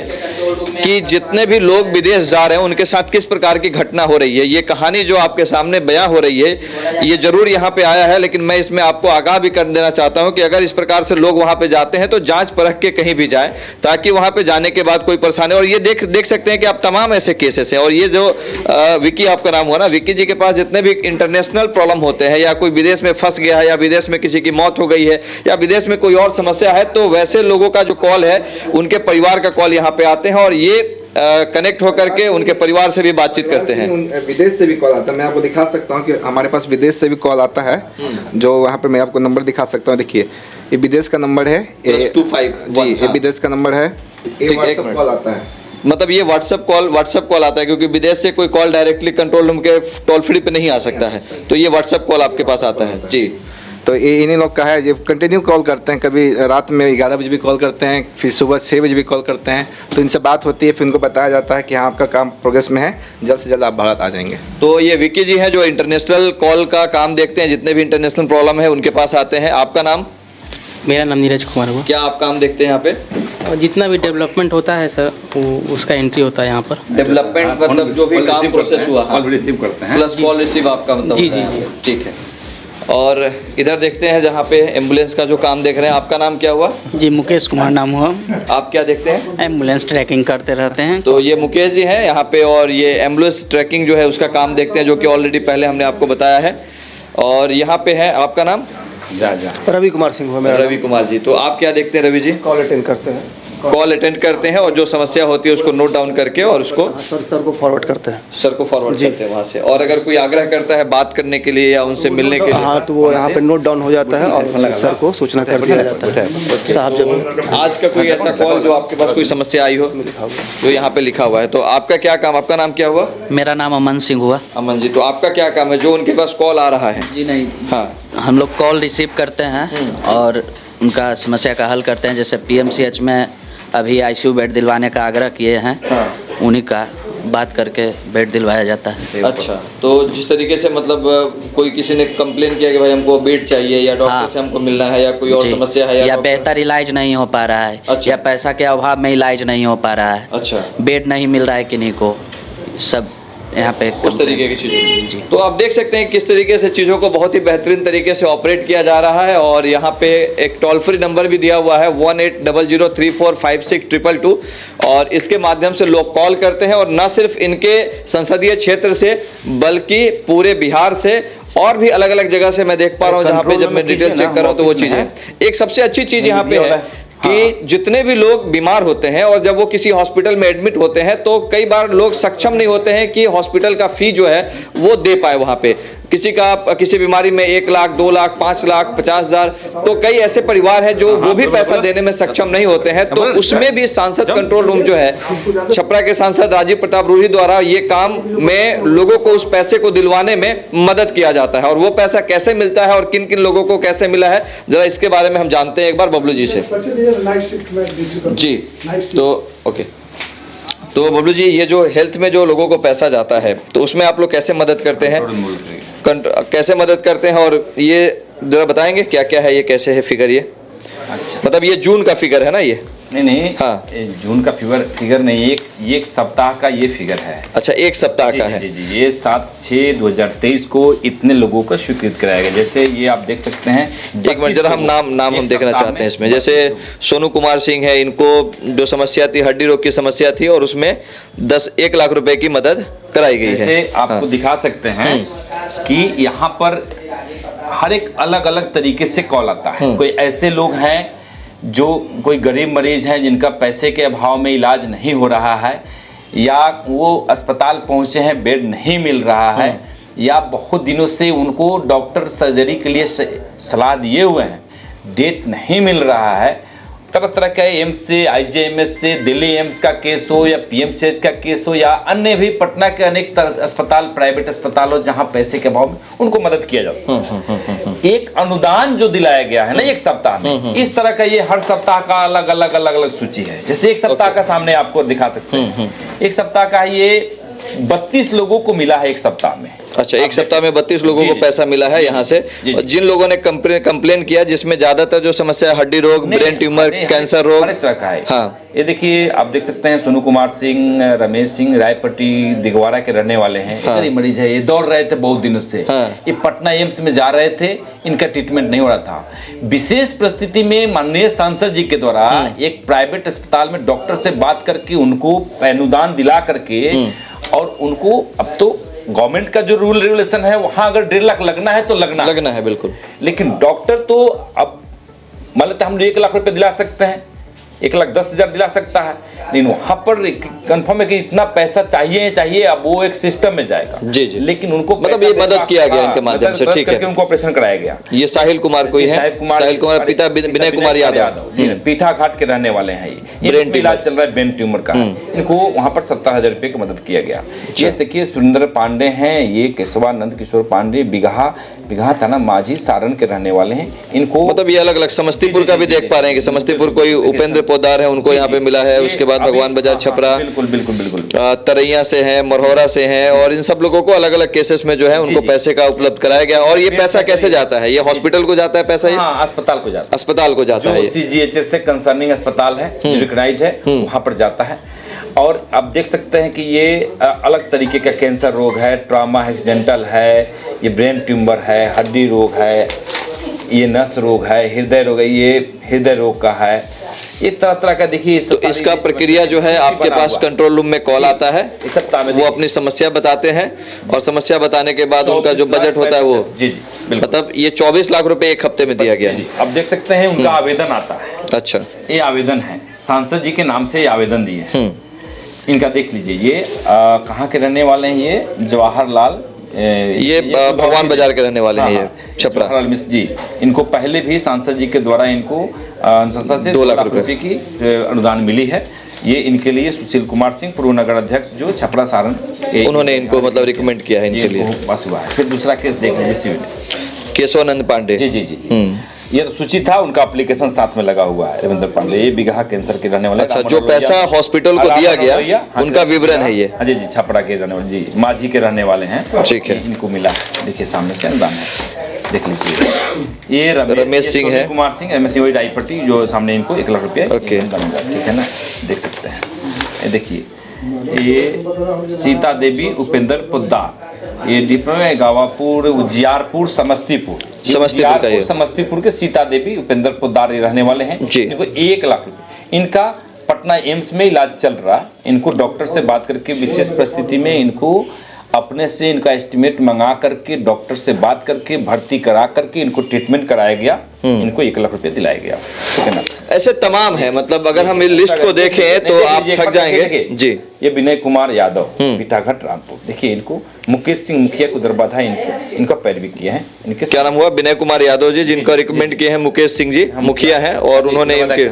कि जितने भी लोग विदेश जा रहे हैं उनके साथ किस प्रकार की घटना हो रही है। ये कहानी जो आपके सामने बयां हो रही है ये जरूर यहाँ पे आया है, लेकिन मैं इसमें आपको आगाह भी कर देना चाहता हूँ कि अगर इस प्रकार से लोग वहाँ पे जाते हैं तो जांच परख के कहीं भी जाएं, ताकि वहाँ पे जाने के बाद कोई परेशानी। और ये देख सकते हैं कि आप तमाम ऐसे केसेस हैं। और ये जो विक्की आपका नाम हुआ ना, विक्की जी के पास जितने भी इंटरनेशनल प्रॉब्लम होते हैं, या कोई विदेश में फंस गया है, या विदेश में किसी की मौत हो गई है, या विदेश में कोई और समस्या है, तो वैसे लोगों का जो कॉल है उनके परिवार का कॉल यहाँ पे आते हैं, और ये कनेक्ट होकर के उनके परिवार से भी बातचीत करते हैं। विदेश से भी कॉल आता है, मैं आपको दिखा सकता हूँ कि हमारे पास विदेश से भी कॉल आता है। जो वहाँ पे मैं आपको नंबर दिखा सकता हूँ, देखिए ये विदेश का नंबर है, +25 जी, ये विदेश का नंबर है। एक कॉल आता है, मतलब ये व्हाट्सएप कॉल आता है, क्योंकि विदेश से कोई कॉल डायरेक्टली कंट्रोल रूम के टोल फ्री पे नहीं आ सकता है, तो ये व्हाट्सएप कॉल आपके पास आता है जी। तो ये इन्हीं लोग का है। ये कंटिन्यू कॉल करते हैं, कभी रात में 11 बजे भी कॉल करते हैं, फिर सुबह 6 बजे भी कॉल करते हैं। तो इनसे बात होती है, फिर उनको बताया जाता है कि हाँ आपका काम प्रोग्रेस में है, जल्द से जल्द आप भारत आ जाएंगे। तो ये विक्की जी हैं जो इंटरनेशनल कॉल का काम देखते हैं, जितने भी इंटरनेशनल प्रॉब्लम है उनके पास आते हैं। आपका नाम? मेरा नाम नीरज कुमार हुआ। क्या आप काम देखते हैं यहाँ पे? और जितना भी डेवलपमेंट होता है सर, वो उसका एंट्री होता है यहाँ पर। डेवलपमेंट मतलब जो भी काम प्रोसेस हुआ, कॉल रिसीव करते हैं, प्लस कॉल रिसीव आपका मतलब जी, होता है। जी, जी। ठीक है। और इधर देखते हैं जहाँ पे एम्बुलेंस का जो काम देख रहे हैं। आपका नाम क्या हुआ? जी मुकेश कुमार नाम हुआ। आप क्या देखते हैं? एम्बुलेंस ट्रैकिंग करते रहते हैं। तो ये मुकेश जी हैं यहाँ पे, और ये एम्बुलेंस ट्रैकिंग जो है उसका काम देखते हैं, जो कि ऑलरेडी पहले हमने आपको बताया है। और यहाँ पे है, आपका नाम? रवि कुमार सिंह हुआ मेरा। रवि कुमार जी। तो आप क्या देखते हैं रवि जी? कॉल अटेंड करते हैं। कॉल अटेंड करते हैं और जो समस्या होती है उसको नोट डाउन करके और उसको सर को फॉरवर्ड करते हैं। सर को फॉरवर्ड करते हैं वहाँ से। और अगर कोई आग्रह करता है बात करने के लिए या उनसे मिलने के लिए, हाँ तो वो यहाँ पे नोट डाउन हो जाता है और सर को सूचना कर दिया जाता है। साहब जब आज का कोई ऐसा कॉल जो आपके पास कोई समस्या आई हो जो यहाँ पे लिखा हुआ है, तो आपका क्या काम, आपका नाम क्या हुआ? मेरा नाम अमन सिंह हुआ। अमन जी, तो आपका क्या काम है जो उनके पास कॉल आ रहा है? जी नहीं, हाँ, हम लोग कॉल रिसीव करते हैं और उनका समस्या का हल करते हैं। जैसे पीएमसीएच में अभी आईसीयू बेड दिलवाने का आग्रह किए हैं, उन्हीं का बात करके बेड दिलवाया जाता है। अच्छा, तो जिस तरीके से मतलब कोई किसी ने कंप्लेन किया कि भाई हमको बेड चाहिए या डॉक्टर से हमको मिलना है या कोई और जी, समस्या है या बेहतर इलाज नहीं हो पा रहा है, अच्छा। या पैसा के अभाव में इलाज नहीं हो पा रहा है, अच्छा, बेड नहीं मिल रहा है किन्हीं को, सब यहाँ पे उस तरीके की चीज़ें। जी। तो आप देख सकते हैं किस तरीके से चीज़ों को बहुत ही बेहतरीन तरीके से ऑपरेट किया जा रहा है। और यहाँ पे एक टोल फ्री नंबर भी दिया हुआ है 1800345622, और इसके माध्यम से लोग कॉल करते हैं। और न सिर्फ इनके संसदीय क्षेत्र से बल्कि पूरे बिहार से और भी अलग अलग जगह से मैं देख पा रहा हूँ, जहाँ पे जब मैं डिटेल चेक कर रहा हूँ तो वो चीज़ें। एक सबसे अच्छी चीज़ यहाँ पे है कि जितने भी लोग बीमार होते हैं और जब वो किसी हॉस्पिटल में एडमिट होते हैं तो कई बार लोग सक्षम नहीं होते हैं कि हॉस्पिटल का फी जो है वो दे पाए वहाँ पे। किसी बीमारी में 1 लाख, 2 लाख, 5 लाख, 50,000, तो कई ऐसे परिवार हैं जो वो भी पैसा देने में सक्षम नहीं होते हैं। तो उसमें भी सांसद कंट्रोल रूम जो है, छपरा के सांसद राजीव प्रताप रूढ़ी द्वारा ये काम में लोगों को उस पैसे को दिलवाने में मदद किया जाता है। और वो पैसा कैसे मिलता है और किन किन लोगों को कैसे मिला है, जरा इसके बारे में हम जानते हैं एक बार बबलू जी से। जी, तो ओके, तो बबलू जी, ये जो हेल्थ में जो लोगों को पैसा जाता है तो उसमें आप लोग कैसे मदद करते हैं, कैसे मदद करते हैं, और ये जरा बताएंगे क्या क्या है, ये कैसे है फिगर? ये अच्छा, मतलब ये जून का फिगर है ना? ये नहीं, हाँ, ये जून का फिगर नहीं, एक सप्ताह का ये फिगर है। अच्छा, एक सप्ताह का है। जी, ये 7/6/2023 को इतने लोगों का स्वीकृत कराया गया। जैसे ये आप देख सकते हैं, एक मिनट जरा हम नाम हम देखना चाहते हैं इसमें। जैसे सोनू कुमार सिंह है, इनको जो समस्या थी, हड्डी रोग की समस्या थी, और उसमें 1 लाख रुपए की मदद कराई गई है। जैसे आपको दिखा सकते हैं कि यहाँ पर हर एक अलग अलग तरीके से कॉल आता है। कोई ऐसे लोग हैं जो कोई गरीब मरीज हैं जिनका पैसे के अभाव में इलाज नहीं हो रहा है, या वो अस्पताल पहुंचे हैं, बेड नहीं मिल रहा है, या बहुत दिनों से उनको डॉक्टर सर्जरी के लिए सलाह दिए हुए हैं, डेट नहीं मिल रहा है। तरह तरह का एम्स से, आईजीएमएस से, दिल्ली एम्स का केस हो या पीएमसीएच का केस हो, या अन्य भी पटना के अनेक अस्पताल, प्राइवेट अस्पताल हो जहां पैसे के अभाव में उनको मदद किया जाता है। एक अनुदान जो दिलाया गया है ना एक सप्ताह में, इस तरह का ये हर सप्ताह का अलग अलग सूची है। जैसे एक सप्ताह का सामने आपको दिखा सकते हैं, एक सप्ताह का ये 32 लोगों को मिला है एक सप्ताह में। अच्छा, एक सप्ताह में 32 लोगों को पैसा मिला है यहाँ से। और जिन लोगों ने कंप्लेन किया, जिसमें ज्यादातर जो समस्या हड्डी रोग, ब्रेन ट्यूमर, कैंसर रोग, हर तरह का है। हाँ, ये देखिए आप देख सकते हैं, सोनू कुमार सिंह, रमेश सिंह रायपट्टी दिगवाड़ा के रहने वाले हैं। हाँ, गरीब मरीज है, ये दौड़ रहे थे बहुत दिनों से। हाँ, ये पटना एम्स में जा रहे थे, इनका ट्रीटमेंट नहीं हो रहा था। विशेष परिस्थिति में माननीय सांसद जी के द्वारा एक प्राइवेट अस्पताल में डॉक्टर से बात करके उनको अनुदान दिला करके, और उनको अब तो गवर्नमेंट का जो रूल रेगुलेशन है, वहां अगर 1.5 लाख लगना है तो लगना है बिल्कुल। लेकिन डॉक्टर तो अब मान लेते हम 1 लाख रुपए दिला सकते हैं, 1,10,000 दिला सकता है, लेकिन वहां पर कंफर्म है कि इतना पैसा चाहिए, अब वो एक सिस्टम में जाएगा। जी, लेकिन उनको मतलब ये मदद किया गया इनके माध्यम से, ठीक है, उनको ऑपरेशन कराया गया। ये साहिल कुमार कोई है, साहिल कुमार पिता विनय कुमार यादव, पीठा घाट के रहने वाले हैं। ये इलाज चल रहा है ब्रेन ट्यूमर का, इनको वहां पर 70,000 रुपए की मदद किया गया। ये देखिए सुरेंद्र पांडे हैं, ये केशवानंद किशोर पांडे बिगहा थाना माझी सारण के रहने वाले हैं। इनको मतलब ये अलग अलग समस्तीपुर का भी देख पा रहे हैं कि समस्तीपुर कोई उपेंद्र पोदार है उनको यहाँ पे मिला है, उसके बाद भगवान बाजार छपरा, बिल्कुल बिल्कुल बिल्कुल तरैया से हैं, मरहौरा से हैं, और इन सब लोगों को अलग अलग केसेस में जो है उनको पैसे का उपलब्ध कराया गया। और ये पैसा कैसे जाता है? ये हॉस्पिटल को जाता है पैसा? ये हाँ, अस्पताल को जाता है, अस्पताल को जाता है। CGHS से कंसर्निंग अस्पताल है, रिकग्नाइज्ड है, वहां पर जाता है। और आप देख सकते हैं कि ये अलग तरीके का कैंसर रोग है, ट्रॉमा एक्सीडेंटल है, ये ब्रेन ट्यूमर है, हड्डी रोग है, ये नस रोग है, हृदय रोग है, ये हृदय रोग का है, ये तरह तरह का। देखिए तो इसका प्रक्रिया जो है आपके पास कंट्रोल रूम में कॉल आता है, वो अपनी समस्या बताते हैं, और समस्या बताने के बाद उनका जो बजट होता है वो, जी जी बिल्कुल, मतलब ये 24 लाख रुपए एक हफ्ते में दिया गया है। अब देख सकते हैं उनका आवेदन आता है। अच्छा, ये आवेदन है, सांसद जी के नाम से ये आवेदन दिए हैं। इनका देख लीजिए, ये कहाँ के रहने वाले हैं? ये जवाहरलाल, ये भगवान बाजार के रहने वाले हैं, ये छपरा। जवाहरलाल मिश्र जी, इनको पहले भी सांसद जी के द्वारा इनको संस्था से 2 लाख रुपए की अनुदान मिली है। ये इनके लिए सुशील कुमार सिंह, पूर्व नगर अध्यक्ष जो छपरा सारण, उन्होंने इनको मतलब रिकमेंड किया है इनके लिए। बस हुआ है। फिर दूसरा केस देख लीजिए, सिविल केशवानंद पांडे। जी जी जी जी, ये तो सूची था, उनका एप्लीकेशन साथ में लगा हुआ है। रविंद्र पांडे, ये बिगहा कैंसर के रहने वाले। अच्छा, जो पैसा हॉस्पिटल को दिया गया उनका विवरण है ये? हाँ जी जी, छपरा के रहने वाले, जी माझी के रहने वाले हैं। ठीक है, इनको मिला, देखिए सामने से अनुदान है, देख लीजिए। ये रमेश सिंह है, कुमार सिंह, रमेश सिंह, वही डाईपट्टी, जो सामने इनको 1 लाख रुपया। ओके, ठीक है ना, देख सकते हैं। ये देखिए, ये सीता देवी उपेंद्र पोद्दार, ये डिप्लो में गावापुर, उजियारपुर, समस्तीपुर समस्तीपुर के सीता देवी उपेंद्र पोद्दार रहने वाले हैं। इनको 1 लाख रुपए, इनका पटना एम्स में इलाज चल रहा। इनको डॉक्टर से बात करके विशेष परिस्थिति में इनको अपने से इनका एस्टिमेट मंगा करके डॉक्टर से बात करके भर्ती करा करके इनको ट्रीटमेंट कराया गया। इनको 1 लाख रुपए दिलाया गया, ठीक है ना। ऐसे तमाम है, मतलब अगर हम इस लिस्ट को देखें तो आप थक जाएंगे जी। ये विनय कुमार यादव, बिटाघाट, रामपुर, देखिए इनको मुकेश सिंह मुखिया को दरबाधा इनका पैरवी किए हैं। इनके क्या नाम हुआ? विनय कुमार यादव जी, जिनका रिकमेंड किए हैं मुकेश सिंह जी, मुखिया हैं, और उन्होंने इनके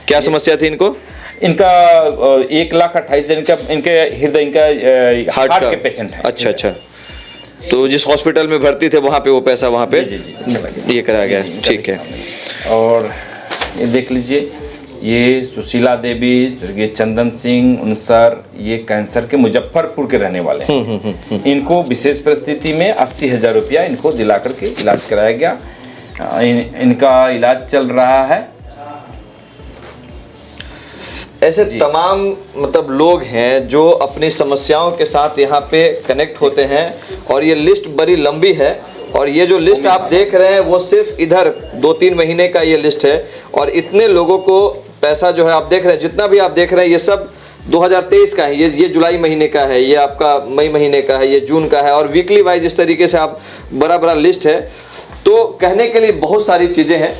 क्या समस्या थी इनको? इनका 1,28,000 इनके हृदय, इनका हार्ट के पेशेंट है। अच्छा अच्छा, तो जिस हॉस्पिटल में भर्ती थे वहाँ पे वो पैसा वहाँ पे ये कराया गया, ठीक है। और ये देख लीजिए, ये सुशीला देवी, ये चंदन सिंह उनसर, ये कैंसर के मुजफ्फरपुर के रहने वाले हैं। इनको विशेष परिस्थिति में 80,000 रुपया इनको दिला करके इलाज कराया गया। इनका इलाज चल रहा है। ऐसे तमाम मतलब लोग हैं जो अपनी समस्याओं के साथ यहाँ पे कनेक्ट होते हैं, और ये लिस्ट बड़ी लंबी है। और ये जो लिस्ट आप देख रहे हैं वो सिर्फ इधर 2-3 महीने का ये लिस्ट है, और इतने लोगों को पैसा जो है आप देख रहे हैं, जितना भी आप देख रहे हैं ये सब 2023 का है। ये जुलाई महीने का है, ये आपका मई महीने का है, ये जून का है, और वीकली वाइज इस तरीके से आप बड़ा लिस्ट है। तो कहने के लिए बहुत सारी चीज़ें हैं,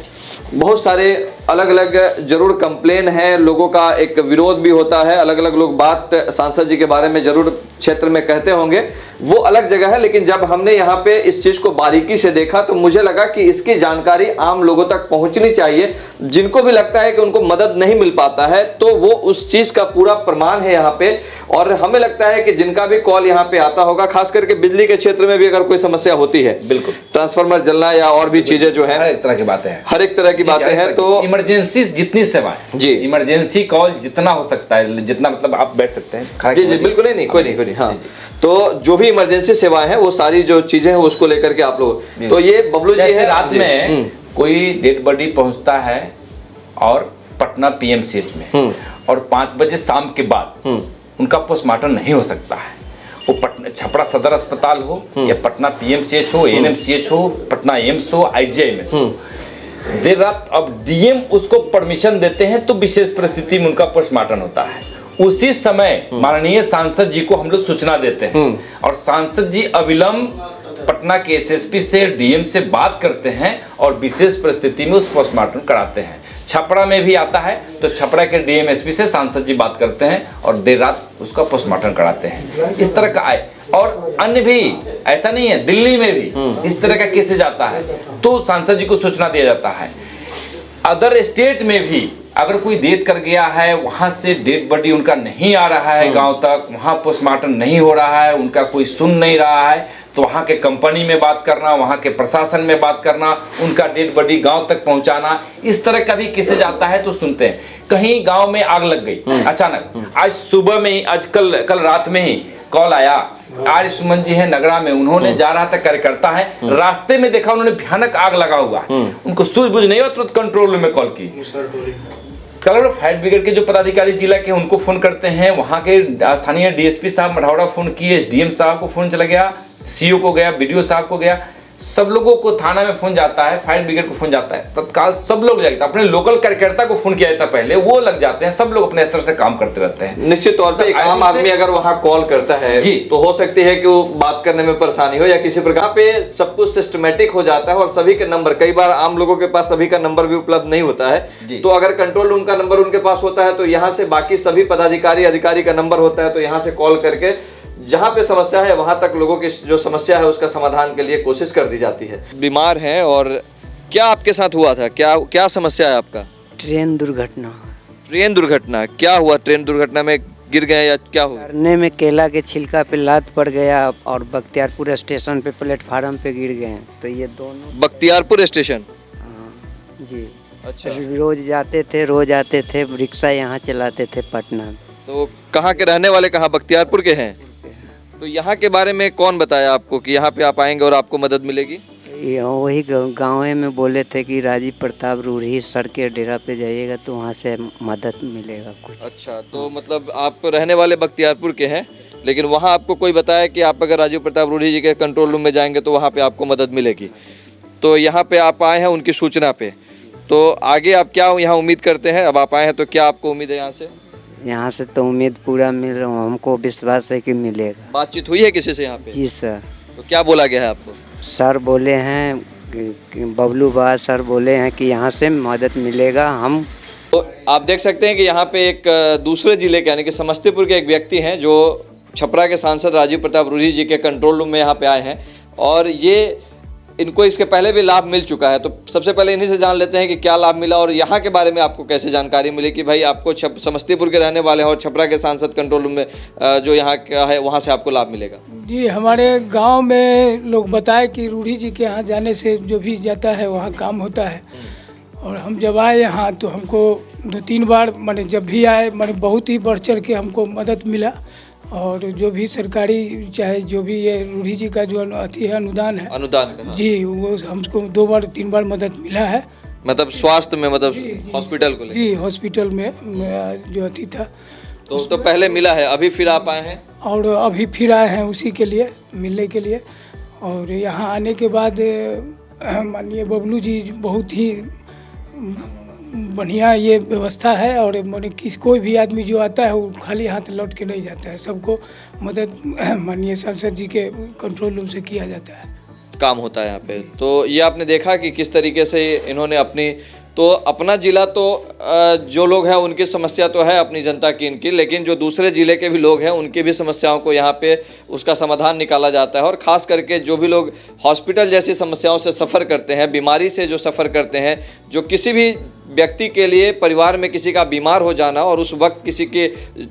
बहुत सारे अलग अलग जरूर कंप्लेन है, लोगों का एक विरोध भी होता है, अलग अलग लोग बात सांसद जी के बारे में जरूर क्षेत्र में कहते होंगे, वो अलग जगह है। लेकिन जब हमने यहाँ पे इस चीज को बारीकी से देखा तो मुझे लगा कि इसकी जानकारी आम लोगों तक पहुंचनी चाहिए। जिनको भी लगता है कि उनको मदद नहीं मिल पाता है तो वो उस चीज का पूरा प्रमाण है यहाँ पे। और हमें लगता है कि जिनका भी कॉल यहाँ पे आता होगा, खास करके बिजली के क्षेत्र में भी अगर कोई समस्या होती है, बिल्कुल ट्रांसफार्मर जलना या और भी चीजें जो है, हर एक तरह की बातें हैं, हर एक तरह की बातें हैं। तो इमरजेंसी जितनी सेवाएं जी, इमरजेंसी कॉल जितना हो सकता है, जितना मतलब आप बैठ सकते हैं जी जी, बिल्कुल नहीं, कोई नहीं, हाँ। तो जो भी इमरजेंसी सेवाएं हैं वो सारी जो चीजें हैं उसको लेकर के आप लोग, तो ये बबलू जी है। रात में कोई डेड बॉडी पहुंचता है और पटना पीएमसीएच में, और 5 बजे शाम के बाद उनका पोस्टमार्टम नहीं हो सकता है। वो पटना छपरा सदर अस्पताल हो या पटना पीएमसीएच हो, एनएमसीएच हो, पटना एम्स हो, आईजीआईएमएस हो, देर रात अब डीएम उसको परमिशन देते हैं तो विशेष परिस्थिति में उनका पोस्टमार्टम होता है। उसी समय माननीय सांसद जी को हम लोग सूचना देते हैं, और सांसद जी अविलंब पटना के एसएसपी से, डीएम से बात करते हैं और विशेष परिस्थिति में उस पोस्टमार्टम कराते हैं। छपरा में भी आता है तो छपरा के डीएम एसपी से सांसद जी बात करते हैं और देर रात उसका पोस्टमार्टम कराते हैं। इस तरह का आए, और अन्य भी ऐसा नहीं है, दिल्ली में भी इस तरह का केसेज आता है तो सांसद जी को सूचना दिया जाता है। अदर स्टेट में भी अगर कोई डेथ कर गया है, वहाँ से डेड बॉडी उनका नहीं आ रहा है गांव तक, वहाँ पोस्टमार्टम नहीं हो रहा है, उनका कोई सुन नहीं रहा है, तो वहाँ के कंपनी में बात करना, वहाँ के प्रशासन में बात करना, उनका डेड बॉडी गांव तक पहुँचाना, इस तरह का भी केसेज आता है तो सुनते हैं। कहीं गांव में आग लग गई अचानक, आज सुबह में ही, आज कल रात में ही कॉल आया, आर्य सुमन जी है नगरा में, उन्होंने जा रहा था, कार्यकर्ता है, रास्ते में देखा उन्होंने भयानक आग लगा हुआ, उनको सूझबूझ नहीं हुआ, तुरंत कंट्रोल रूम में कॉल की। कल फायर ब्रिगेड के जो पदाधिकारी जिला के उनको फोन करते हैं, वहां के स्थानीय डीएसपी साहब मढ़ौरा फोन किए, एसडीएम साहब को फोन चला गया, सीओ को गया, बीडीओ साहब को गया, सब लोगों को थाना में फोन जाता है, फायर ब्रिगेड को फोन जाता है, तत्काल सब लोग जाते हैं। अपने लोकल कार्यकर्ता को फोन किया जाता है पहले, वो लग जाते हैं, सब लोग अपने स्तर से काम करते रहते हैं। निश्चित तौर पे एक आम आदमी अगर वहां कॉल करता है जी, तो हो सकती है कि वो बात करने में परेशानी हो या किसी प्रकार पे सब कुछ सिस्टमेटिक हो जाता है और सभी के नंबर, कई बार आम लोगों के पास सभी का नंबर भी उपलब्ध नहीं होता है, तो अगर कंट्रोल रूम का नंबर उनके पास होता है तो यहाँ से बाकी सभी पदाधिकारी अधिकारी का नंबर होता है, तो यहाँ से कॉल करके जहां पे समस्या है वहां तक लोगों की जो समस्या है उसका समाधान के लिए कोशिश कर दी जाती है। बीमार हैं, और क्या आपके साथ हुआ था, क्या समस्या है आपका? ट्रेन दुर्घटना। ट्रेन दुर्घटना, क्या हुआ? ट्रेन दुर्घटना में गिर गए या क्या हुआ? करने में केला के छिलका पे लात पड़ गया और बख्तियारपुर स्टेशन पे प्लेटफार्म पे गिर गए, तो ये दोनों। बख्तियारपुर स्टेशन? हाँ जी। अच्छा। रोज जाते थे, रोज आते थे, रिक्शा यहाँ चलाते थे पटना में। तो कहाँ के रहने वाले, कहाँ बख्तियारपुर के हैं? तो यहाँ के बारे में कौन बताया आपको कि यहाँ पे आप आएंगे और आपको मदद मिलेगी? ये वही गाँव में बोले थे कि राजीव प्रताप रूढ़ी सर के डेरा पे जाइएगा तो वहाँ से मदद मिलेगा कुछ। अच्छा, तो मतलब आप रहने वाले बख्तियारपुर के हैं, लेकिन वहाँ आपको कोई बताया कि आप अगर राजीव प्रताप रूढ़ी जी के कंट्रोल रूम में जाएंगे तो वहाँ पे आपको मदद मिलेगी, तो यहाँ पे आप आए हैं उनकी सूचना पे, तो आगे आप क्या यहाँ उम्मीद करते हैं? अब आप आए हैं तो क्या आपको उम्मीद है यहाँ से? यहाँ से तो उम्मीद पूरा मिल रहा हूँ, हमको विश्वास है कि मिलेगा। बातचीत हुई है किसी से यहाँ पे? जी सर। तो क्या बोला गया है आपको? सर बोले हैं बबलू बा सर बोले हैं कि यहाँ से मदद मिलेगा। हम तो आप देख सकते हैं कि यहाँ पे एक दूसरे जिले के यानी कि समस्तीपुर के एक व्यक्ति हैं जो छपरा के सांसद राजीव प्रताप रूढ़ी जी के कंट्रोल रूम में यहाँ पे आए हैं, और ये इनको इसके पहले भी लाभ मिल चुका है। तो सबसे पहले इन्हीं से जान लेते हैं कि क्या लाभ मिला और यहाँ के बारे में आपको कैसे जानकारी मिली कि भाई आपको समस्तीपुर के रहने वाले हैं और छपरा के सांसद कंट्रोल रूम में जो यहाँ का है वहाँ से आपको लाभ मिलेगा। जी, हमारे गांव में लोग बताए कि रूढ़ी जी के यहाँ जाने से जो भी जाता है वहाँ काम होता है, और हम जब आए यहाँ तो हमको 2-3 बार मैंने जब भी आए मैंने बहुत ही बढ़ चढ़ के हमको मदद मिला, और जो भी सरकारी चाहे जो भी ये रूढ़ी जी का जो अति है अनुदान है, अनुदान जी, वो हमको 2-3 बार मदद मिला है। मतलब स्वास्थ्य में, मतलब हॉस्पिटल को जी, हॉस्पिटल में मेरा जो अति था तो पहले मिला है, अभी फिर आप आए हैं? और अभी फिर आए हैं उसी के लिए, मिलने के लिए। और यहाँ आने के बाद माननीय बबलू जी बहुत ही बढ़िया ये व्यवस्था है, और मैंने कोई भी आदमी जो आता है वो खाली हाथ लौट के नहीं जाता है, सबको मदद माननीय सांसद जी के कंट्रोल रूम से किया जाता है, काम होता है यहाँ पे। तो ये आपने देखा कि किस तरीके से इन्होंने अपना जिला तो जो लोग हैं उनकी समस्या तो है अपनी जनता की इनकी, लेकिन जो दूसरे ज़िले के भी लोग हैं उनकी भी समस्याओं को यहाँ पे उसका समाधान निकाला जाता है। और ख़ास करके जो भी लोग हॉस्पिटल जैसी समस्याओं से सफ़र करते हैं, बीमारी से जो सफ़र करते हैं, जो किसी भी व्यक्ति के लिए परिवार में किसी का बीमार हो जाना और उस वक्त किसी के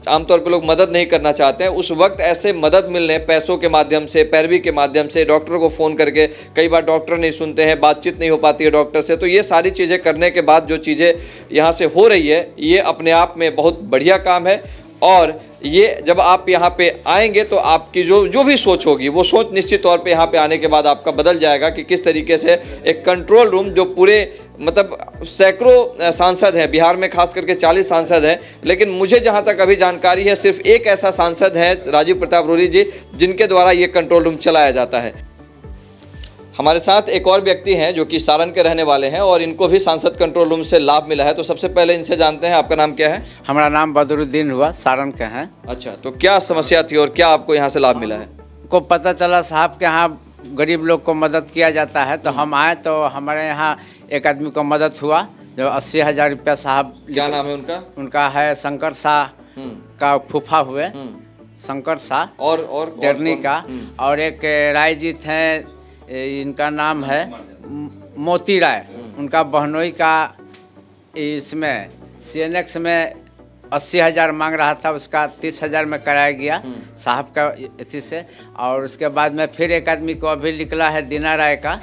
आमतौर पर लोग मदद नहीं करना चाहते हैं, उस वक्त ऐसे मदद मिलने पैसों के माध्यम से, पैरवी के माध्यम से, डॉक्टर को फ़ोन करके, कई बार डॉक्टर नहीं सुनते हैं, बातचीत नहीं हो पाती है डॉक्टर से, तो ये सारी चीज़ें करने के बाद जो चीज़ें यहाँ से हो रही है ये अपने आप में बहुत बढ़िया काम है। और ये जब आप यहाँ पे आएंगे तो आपकी जो भी सोच होगी वो सोच निश्चित तौर पे यहाँ पे आने के बाद आपका बदल जाएगा कि किस तरीके से एक कंट्रोल रूम जो पूरे मतलब सैकड़ों सांसद हैं बिहार में, खास करके 40 सांसद हैं, लेकिन मुझे जहाँ तक अभी जानकारी है सिर्फ एक ऐसा सांसद है राजीव प्रताप रूढ़ी जी जिनके द्वारा ये कंट्रोल रूम चलाया जाता है। हमारे साथ एक और व्यक्ति हैं जो कि सारण के रहने वाले हैं और इनको भी सांसद कंट्रोल रूम से लाभ मिला है, तो सबसे पहले इनसे जानते हैं आपका नाम क्या है? हमारा नाम बदरुद्दीन हुआ, सारण के हैं। अच्छा, तो क्या समस्या थी और क्या आपको यहाँ से लाभ मिला है? को पता चला साहब के यहाँ गरीब लोग को मदद किया जाता है, तो हम आए तो हमारे यहाँ एक आदमी को मदद हुआ जो 80,000 रुपया साहब। क्या नाम है उनका? उनका है शंकर शाह का फूफा हुए, शंकर शाह और डेरनी का। और एक राय जी थे, इनका नाम है मोती राय, उनका बहनोई का इसमें CNX में 80,000 मांग रहा था, उसका 30,000 में कराया गया साहब का इसी से। और उसके बाद में फिर एक आदमी को अभी निकला है दीना राय का,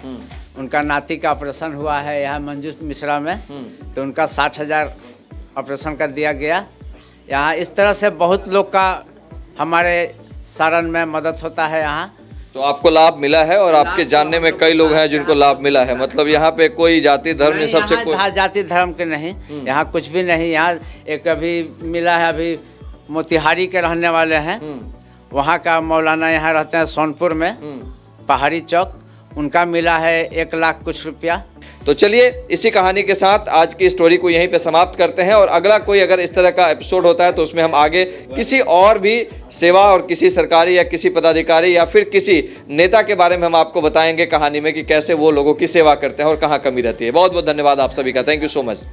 उनका नाती का ऑपरेशन हुआ है यहाँ मंजू मिश्रा में, तो उनका 60,000 ऑपरेशन का दिया गया। यहाँ इस तरह से बहुत लोग का हमारे सारण में मदद होता है यहाँ। तो आपको लाभ मिला है और आपके जानने में कई लोग हैं जिनको लाभ मिला है, मतलब यहाँ पे कोई जाति धर्म नहीं, सबसे कोई यहाँ जाति धर्म के नहीं, यहाँ कुछ भी नहीं। यहाँ एक अभी मिला है, अभी मोतिहारी के रहने वाले हैं, वहाँ का मौलाना यहाँ रहते हैं सोनपुर में पहाड़ी चौक, उनका मिला है 1 लाख कुछ रुपया। तो चलिए इसी कहानी के साथ आज की स्टोरी को यहीं पे समाप्त करते हैं, और अगला कोई अगर इस तरह का एपिसोड होता है तो उसमें हम आगे किसी और भी सेवा और किसी सरकारी या किसी पदाधिकारी या फिर किसी नेता के बारे में हम आपको बताएंगे कहानी में कि कैसे वो लोगों की सेवा करते हैं और कहाँ कमी रहती है। बहुत बहुत धन्यवाद आप सभी का, थैंक यू सो मच।